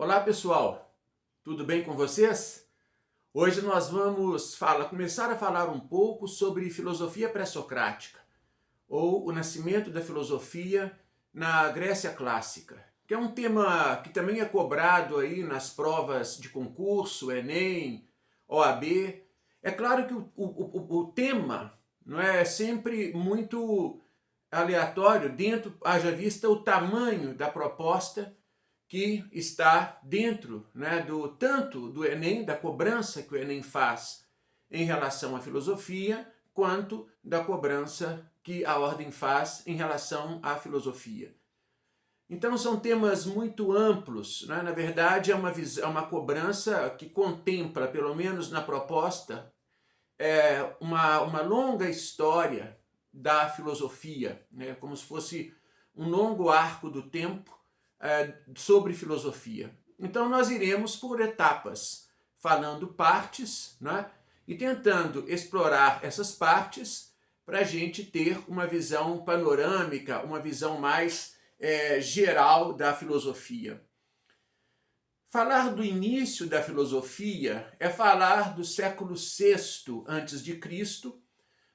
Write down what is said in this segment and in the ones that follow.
Olá pessoal, tudo bem com vocês? Hoje nós vamos começar a falar um pouco sobre filosofia pré-socrática, ou o nascimento da filosofia na Grécia clássica, que é um tema que também é cobrado aí nas provas de concurso, Enem, OAB. É claro que o tema não é sempre muito aleatório, haja vista o tamanho da proposta que está dentro, né, tanto do Enem, da cobrança que o Enem faz em relação à filosofia, quanto da cobrança que a ordem faz em relação à filosofia. Então são temas muito amplos, né? Na verdade é uma cobrança que contempla, pelo menos na proposta, uma longa história da filosofia, né? Como se fosse um longo arco do tempo sobre filosofia. Então nós iremos por etapas, falando partes, né? E tentando explorar essas partes para a gente ter uma visão panorâmica, uma visão mais geral da filosofia. Falar do início da filosofia é falar do século VI antes de Cristo,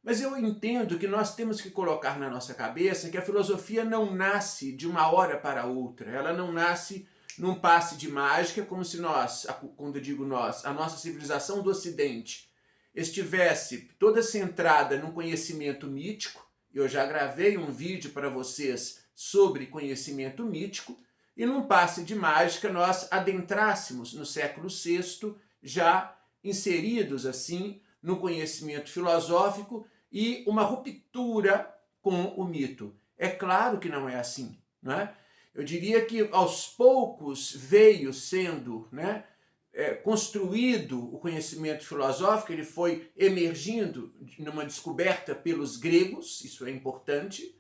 mas eu entendo que nós temos que colocar na nossa cabeça que a filosofia não nasce de uma hora para outra, ela não nasce num passe de mágica, como se nós, quando eu digo nós, a nossa civilização do Ocidente estivesse toda centrada num conhecimento mítico. Eu já gravei um vídeo para vocês sobre conhecimento mítico, e num passe de mágica nós adentrássemos no século VI, já inseridos assim no conhecimento filosófico e uma ruptura com o mito. É claro que não é assim, não é? Eu diria que aos poucos veio sendo, né, construído o conhecimento filosófico, ele foi emergindo numa descoberta pelos gregos, isso é importante.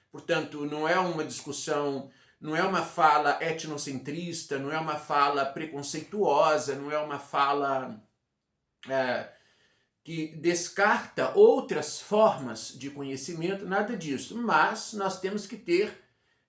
Portanto, não é uma discussão, não é uma fala etnocentrista, não é uma fala preconceituosa, não é uma fala que descarta outras formas de conhecimento, nada disso. Mas nós temos que ter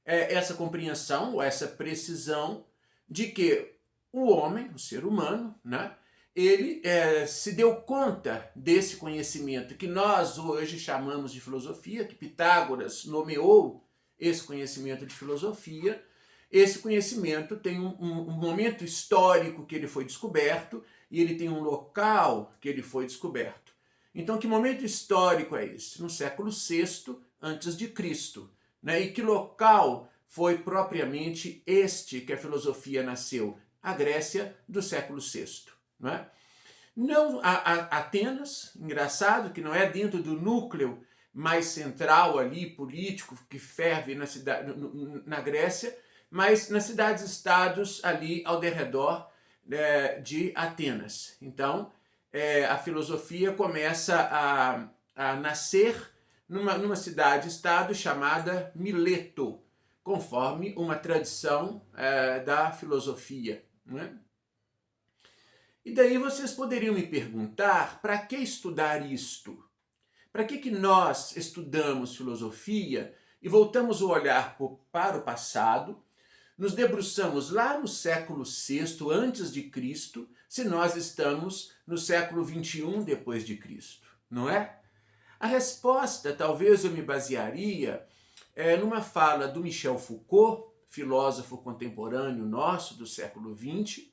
essa compreensão, ou essa precisão de que o homem, o ser humano, né, ele se deu conta desse conhecimento que nós hoje chamamos de filosofia, que Pitágoras nomeou esse conhecimento de filosofia. Esse conhecimento tem um momento histórico que ele foi descoberto e ele tem um local que ele foi descoberto. Então, que momento histórico é esse? No século VI antes de Cristo, né? E que local foi propriamente este que a filosofia nasceu? A Grécia do século VI, não é? Não, Atenas, engraçado que não é dentro do núcleo mais central ali, político, que ferve na Grécia, mas nas cidades-estados ali ao derredor de Atenas. Então, a filosofia começa a nascer numa cidade-estado chamada Mileto, conforme uma tradição da filosofia, né? E daí vocês poderiam me perguntar, para que estudar isto? Para que nós estudamos filosofia e voltamos o olhar para o passado, nos debruçamos lá no século VI antes de Cristo, se nós estamos no século XXI depois de Cristo, não é? A resposta, talvez eu me basearia numa fala do Michel Foucault, filósofo contemporâneo nosso do século XX,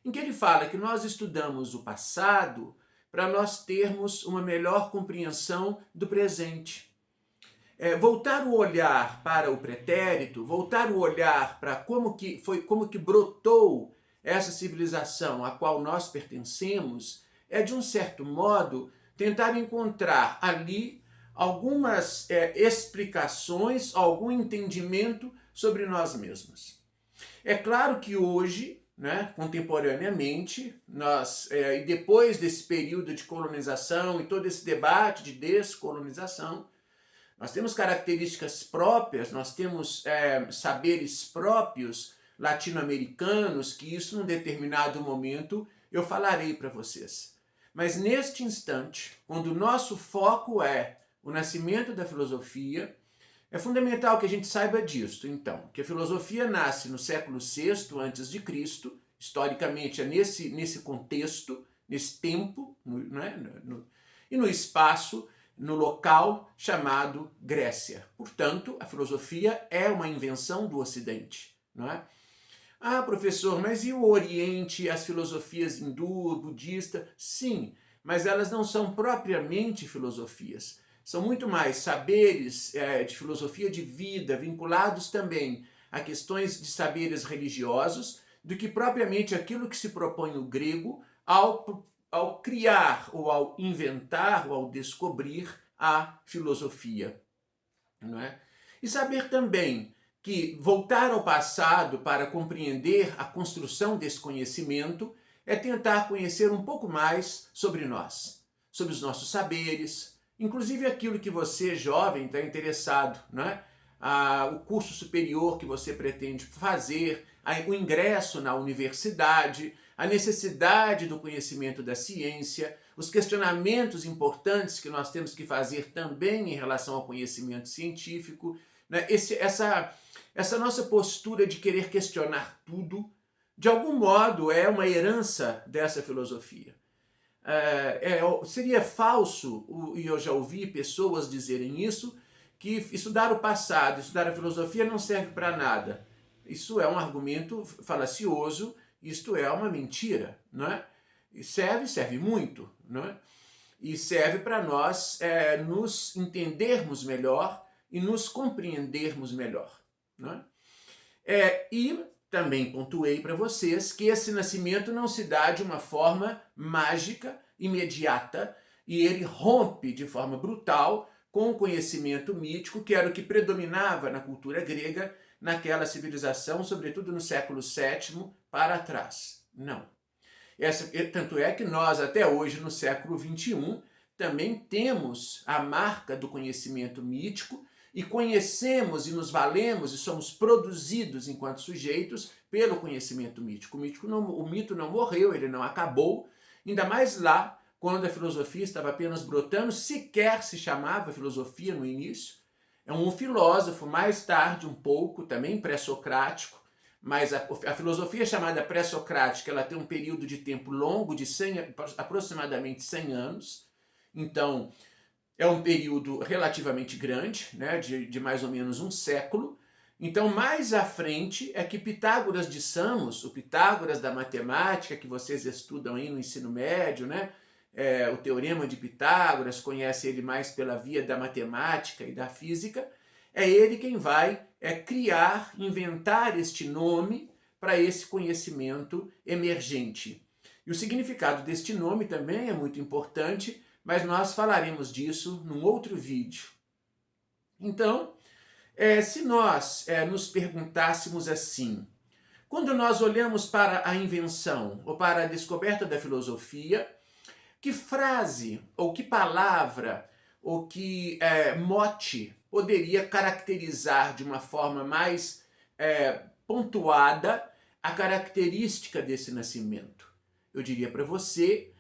em que ele fala que nós estudamos o passado para nós termos uma melhor compreensão do presente. Voltar o olhar para o pretérito, voltar o olhar para como que brotou essa civilização a qual nós pertencemos, é de um certo modo tentar encontrar ali algumas explicações, algum entendimento sobre nós mesmos. É claro que hoje, né, contemporaneamente, e depois desse período de colonização e todo esse debate de descolonização, nós temos características próprias, nós temos saberes próprios latino-americanos, que isso num determinado momento eu falarei para vocês. Mas neste instante, quando o nosso foco é o nascimento da filosofia, É fundamental que a gente saiba disso, então, que a filosofia nasce no século VI a.C., historicamente é nesse contexto, nesse tempo, né, e no espaço, no local chamado Grécia. Portanto, a filosofia é uma invenção do Ocidente, não é? Ah, professor, mas e o Oriente, as filosofias hindu, budista? Sim, mas elas não são propriamente filosofias. São muito mais saberes de filosofia de vida, vinculados também a questões de saberes religiosos, do que propriamente aquilo que se propõe o grego ao criar, ou ao inventar, ou ao descobrir a filosofia. Não é? E saber também que voltar ao passado para compreender a construção desse conhecimento é tentar conhecer um pouco mais sobre nós, sobre os nossos saberes, inclusive aquilo que você, jovem, está interessado, né? O curso superior que você pretende fazer, o ingresso na universidade, a necessidade do conhecimento da ciência, os questionamentos importantes que nós temos que fazer também em relação ao conhecimento científico, né? Essa nossa postura de querer questionar tudo, de algum modo, é uma herança dessa filosofia. Seria falso, e eu já ouvi pessoas dizerem isso, que estudar o passado, estudar a filosofia não serve para nada. Isso é um argumento falacioso, isto é uma mentira, não é? E serve muito, não é? E serve para nós nos entendermos melhor e nos compreendermos melhor, não é? E também pontuei para vocês que esse nascimento não se dá de uma forma mágica, imediata, e ele rompe de forma brutal com o conhecimento mítico, que era o que predominava na cultura grega, naquela civilização, sobretudo no século VII para trás. Não. Tanto é que nós, até hoje, no século XXI, também temos a marca do conhecimento mítico e conhecemos e nos valemos e somos produzidos enquanto sujeitos pelo conhecimento mítico. O mito não morreu, ele não acabou, ainda mais lá, quando a filosofia estava apenas brotando, sequer se chamava filosofia no início. É um filósofo, mais tarde um pouco, também pré-socrático, mas a filosofia chamada pré-socrática, ela tem um período de tempo longo, de aproximadamente 100 anos, então é um período relativamente grande, né, de mais ou menos um século. Então, mais à frente é que Pitágoras de Samos, o Pitágoras da matemática, que vocês estudam aí no ensino médio, né, o Teorema de Pitágoras, conhece ele mais pela via da matemática e da física, é ele quem vai criar, inventar este nome para esse conhecimento emergente. E o significado deste nome também é muito importante, mas nós falaremos disso num outro vídeo. Então, se nós nos perguntássemos assim, quando nós olhamos para a invenção ou para a descoberta da filosofia, que frase, ou que palavra, ou que mote poderia caracterizar de uma forma mais pontuada a característica desse nascimento? Eu diria para você,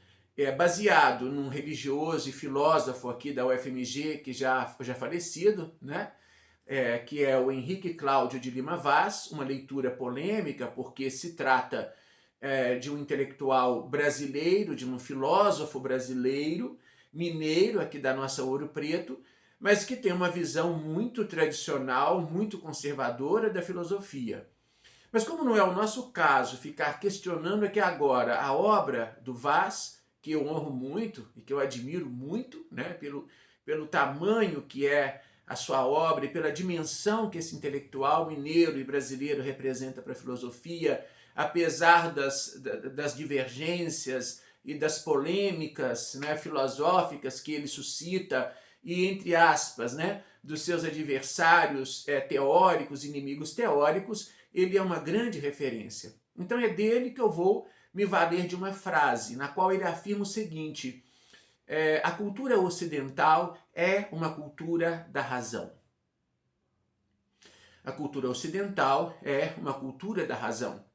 baseado num religioso e filósofo aqui da UFMG, que já falecido, né? Que é o Henrique Cláudio de Lima Vaz, uma leitura polêmica, porque se trata de um intelectual brasileiro, de um filósofo brasileiro, mineiro aqui da nossa Ouro Preto, mas que tem uma visão muito tradicional, muito conservadora da filosofia. Mas como não é o nosso caso ficar questionando aqui agora a obra do Vaz, que eu honro muito e que eu admiro muito, né, pelo tamanho que é a sua obra e pela dimensão que esse intelectual mineiro e brasileiro representa para a filosofia, apesar das divergências e das polêmicas, né, filosóficas que ele suscita e, entre aspas, né, dos seus adversários teóricos, inimigos teóricos, ele é uma grande referência. Então é dele que eu vou me valer de uma frase, na qual ele afirma o seguinte: a cultura ocidental é uma cultura da razão. A cultura ocidental é uma cultura da razão.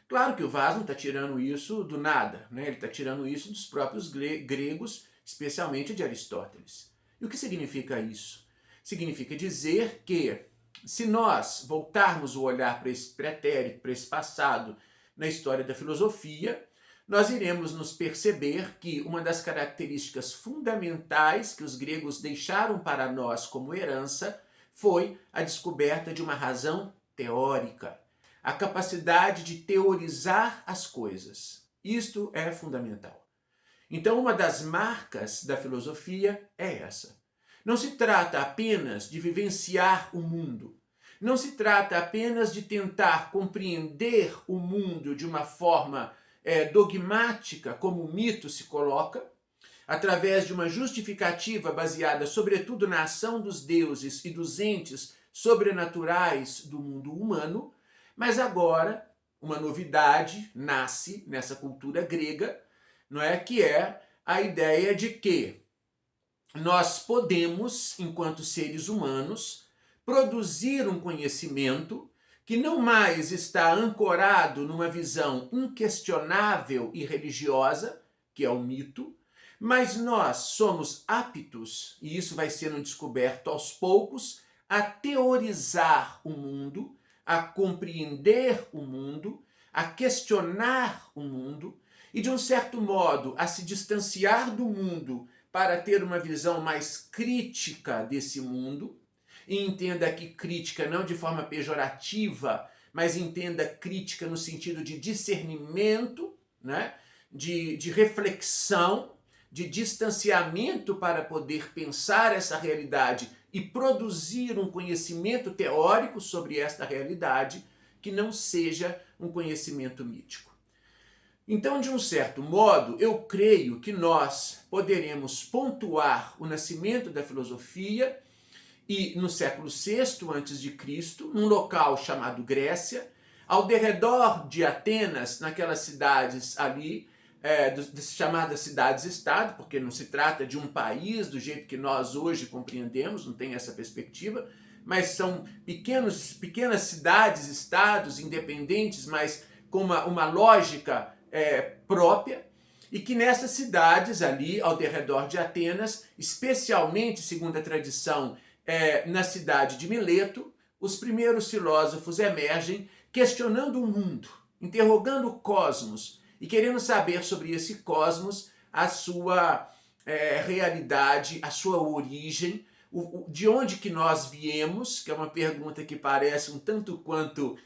Claro que o Vaz não está tirando isso do nada, né? Ele está tirando isso dos próprios gregos, especialmente de Aristóteles. E o que significa isso? Significa dizer que, se nós voltarmos o olhar para esse pretérito, para esse passado na história da filosofia, nós iremos nos perceber que uma das características fundamentais que os gregos deixaram para nós como herança foi a descoberta de uma razão teórica, a capacidade de teorizar as coisas. Isto é fundamental. Então, uma das marcas da filosofia é essa. Não se trata apenas de vivenciar o mundo. Não se trata apenas de tentar compreender o mundo de uma forma dogmática, como o mito se coloca, através de uma justificativa baseada sobretudo na ação dos deuses e dos entes sobrenaturais do mundo humano, mas agora uma novidade nasce nessa cultura grega, não é? Que é a ideia de que nós podemos, enquanto seres humanos, produzir um conhecimento que não mais está ancorado numa visão inquestionável e religiosa, que é o mito, mas nós somos aptos, e isso vai sendo descoberto aos poucos, a teorizar o mundo, a compreender o mundo, a questionar o mundo e, de um certo modo, a se distanciar do mundo para ter uma visão mais crítica desse mundo. E entenda aqui crítica não de forma pejorativa, mas entenda crítica no sentido de discernimento, né? de reflexão, de distanciamento para poder pensar essa realidade e produzir um conhecimento teórico sobre esta realidade que não seja um conhecimento mítico. Então, de um certo modo, eu creio que nós poderemos pontuar o nascimento da filosofia e no século VI a.C., num local chamado Grécia, ao derredor de Atenas, naquelas cidades ali, chamadas cidades-estado, porque não se trata de um país do jeito que nós hoje compreendemos, não tem essa perspectiva, mas são pequenas cidades-estados independentes, mas com uma lógica própria, e que nessas cidades ali, ao derredor de Atenas, especialmente, segundo a tradição, na cidade de Mileto, os primeiros filósofos emergem questionando o mundo, interrogando o cosmos e querendo saber sobre esse cosmos a sua realidade, a sua origem, de onde que nós viemos, que é uma pergunta que parece um tanto quanto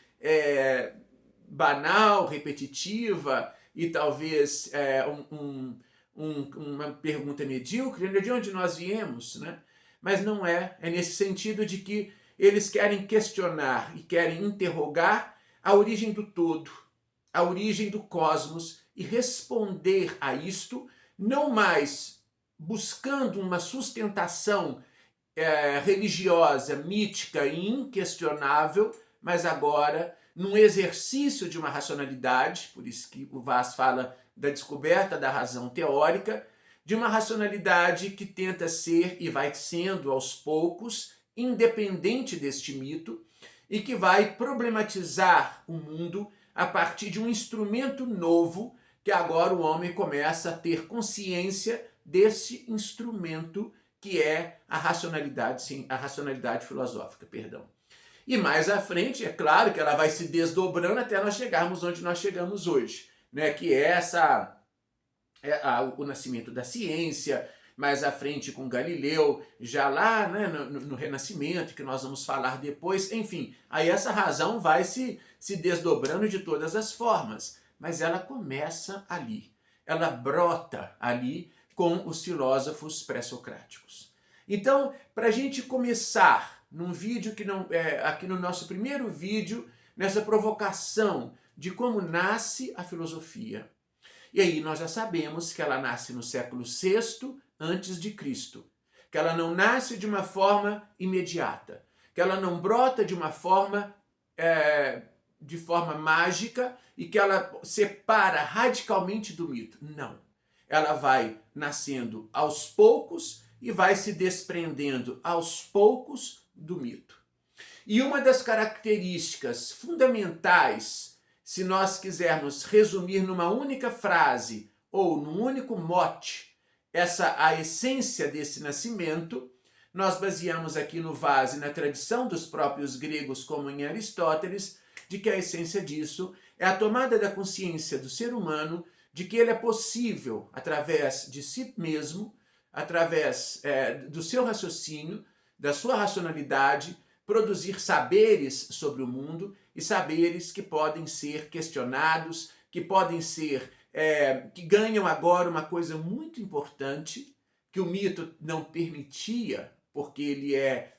banal, repetitiva e talvez uma pergunta medíocre, né? De onde nós viemos, né? Mas não é nesse sentido de que eles querem questionar e querem interrogar a origem do todo, a origem do cosmos e responder a isto, não mais buscando uma sustentação religiosa, mítica e inquestionável, mas agora num exercício de uma racionalidade, por isso que o Vaz fala da descoberta da razão teórica, de uma racionalidade que tenta ser e vai sendo aos poucos independente deste mito e que vai problematizar o mundo a partir de um instrumento novo que agora o homem começa a ter consciência desse instrumento que é a racionalidade filosófica, perdão. E mais à frente, é claro que ela vai se desdobrando até nós chegarmos onde nós chegamos hoje, né? Que é o nascimento da ciência, mais à frente com Galileu, já lá, né, no Renascimento, que nós vamos falar depois. Enfim, aí essa razão vai se desdobrando de todas as formas, mas ela começa ali, ela brota ali com os filósofos pré-socráticos. Então, para a gente começar num vídeo que não aqui no nosso primeiro vídeo, nessa provocação de como nasce a filosofia. E aí nós já sabemos que ela nasce no século VI a.C., que ela não nasce de uma forma imediata, que ela não brota de uma forma mágica e que ela separa radicalmente do mito. Não. Ela vai nascendo aos poucos e vai se desprendendo aos poucos do mito. E uma das características fundamentais, se nós quisermos resumir numa única frase ou num único mote a essência desse nascimento, nós baseamos aqui no Vaz e na tradição dos próprios gregos, como em Aristóteles, de que a essência disso é a tomada da consciência do ser humano de que ele é possível, através de si mesmo, através do seu raciocínio, da sua racionalidade, produzir saberes sobre o mundo e saberes que podem ser questionados, que podem ser, que ganham agora uma coisa muito importante, que o mito não permitia, porque ele é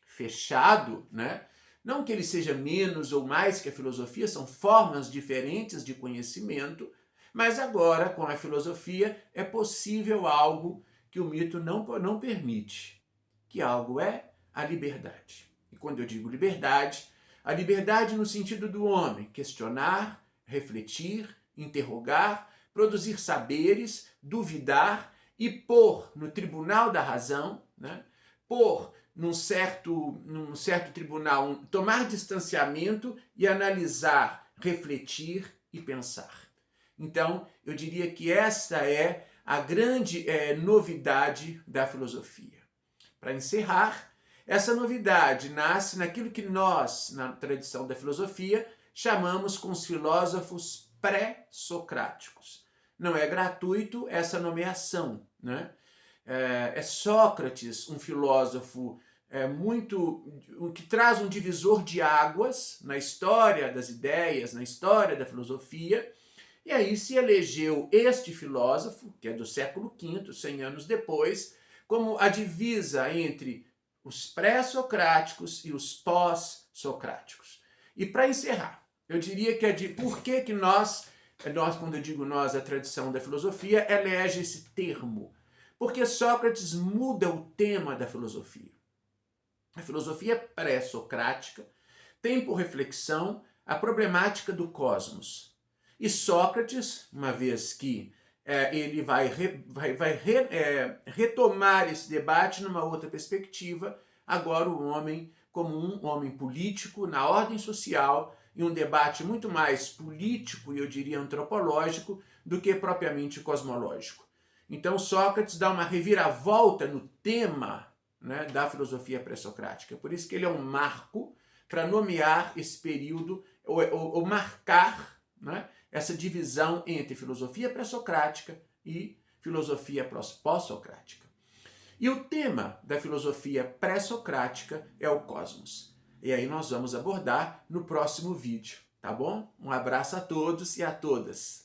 fechado, né? Não que ele seja menos ou mais que a filosofia, são formas diferentes de conhecimento, mas agora, com a filosofia, é possível algo que o mito não permite, que algo é a liberdade. E quando eu digo liberdade, a liberdade no sentido do homem, questionar, refletir, interrogar, produzir saberes, duvidar e pôr no tribunal da razão, né? Pôr num certo tribunal, tomar distanciamento e analisar, refletir e pensar. Então, eu diria que esta é a grande novidade da filosofia. Para encerrar, essa novidade nasce naquilo que nós, na tradição da filosofia, chamamos com os filósofos pré-socráticos. Não é gratuito essa nomeação, né? É Sócrates, um filósofo que traz um divisor de águas na história das ideias, na história da filosofia, e aí se elegeu este filósofo, que é do século V, 100 anos depois, como a divisa entre os pré-socráticos e os pós-socráticos. E para encerrar, eu diria que é de por que nós, quando eu digo nós, a tradição da filosofia, elege esse termo. Porque Sócrates muda o tema da filosofia. A filosofia pré-socrática tem por reflexão a problemática do cosmos. E Sócrates, uma vez que ele vai retomar esse debate numa outra perspectiva, agora o homem como um homem político na ordem social, e um debate muito mais político e eu diria antropológico do que propriamente cosmológico. Então Sócrates dá uma reviravolta no tema, né, da filosofia pré-socrática. Por isso que ele é um marco para nomear esse período, ou marcar, né, essa divisão entre filosofia pré-socrática e filosofia pós-socrática. E o tema da filosofia pré-socrática é o cosmos. E aí nós vamos abordar no próximo vídeo, tá bom? Um abraço a todos e a todas.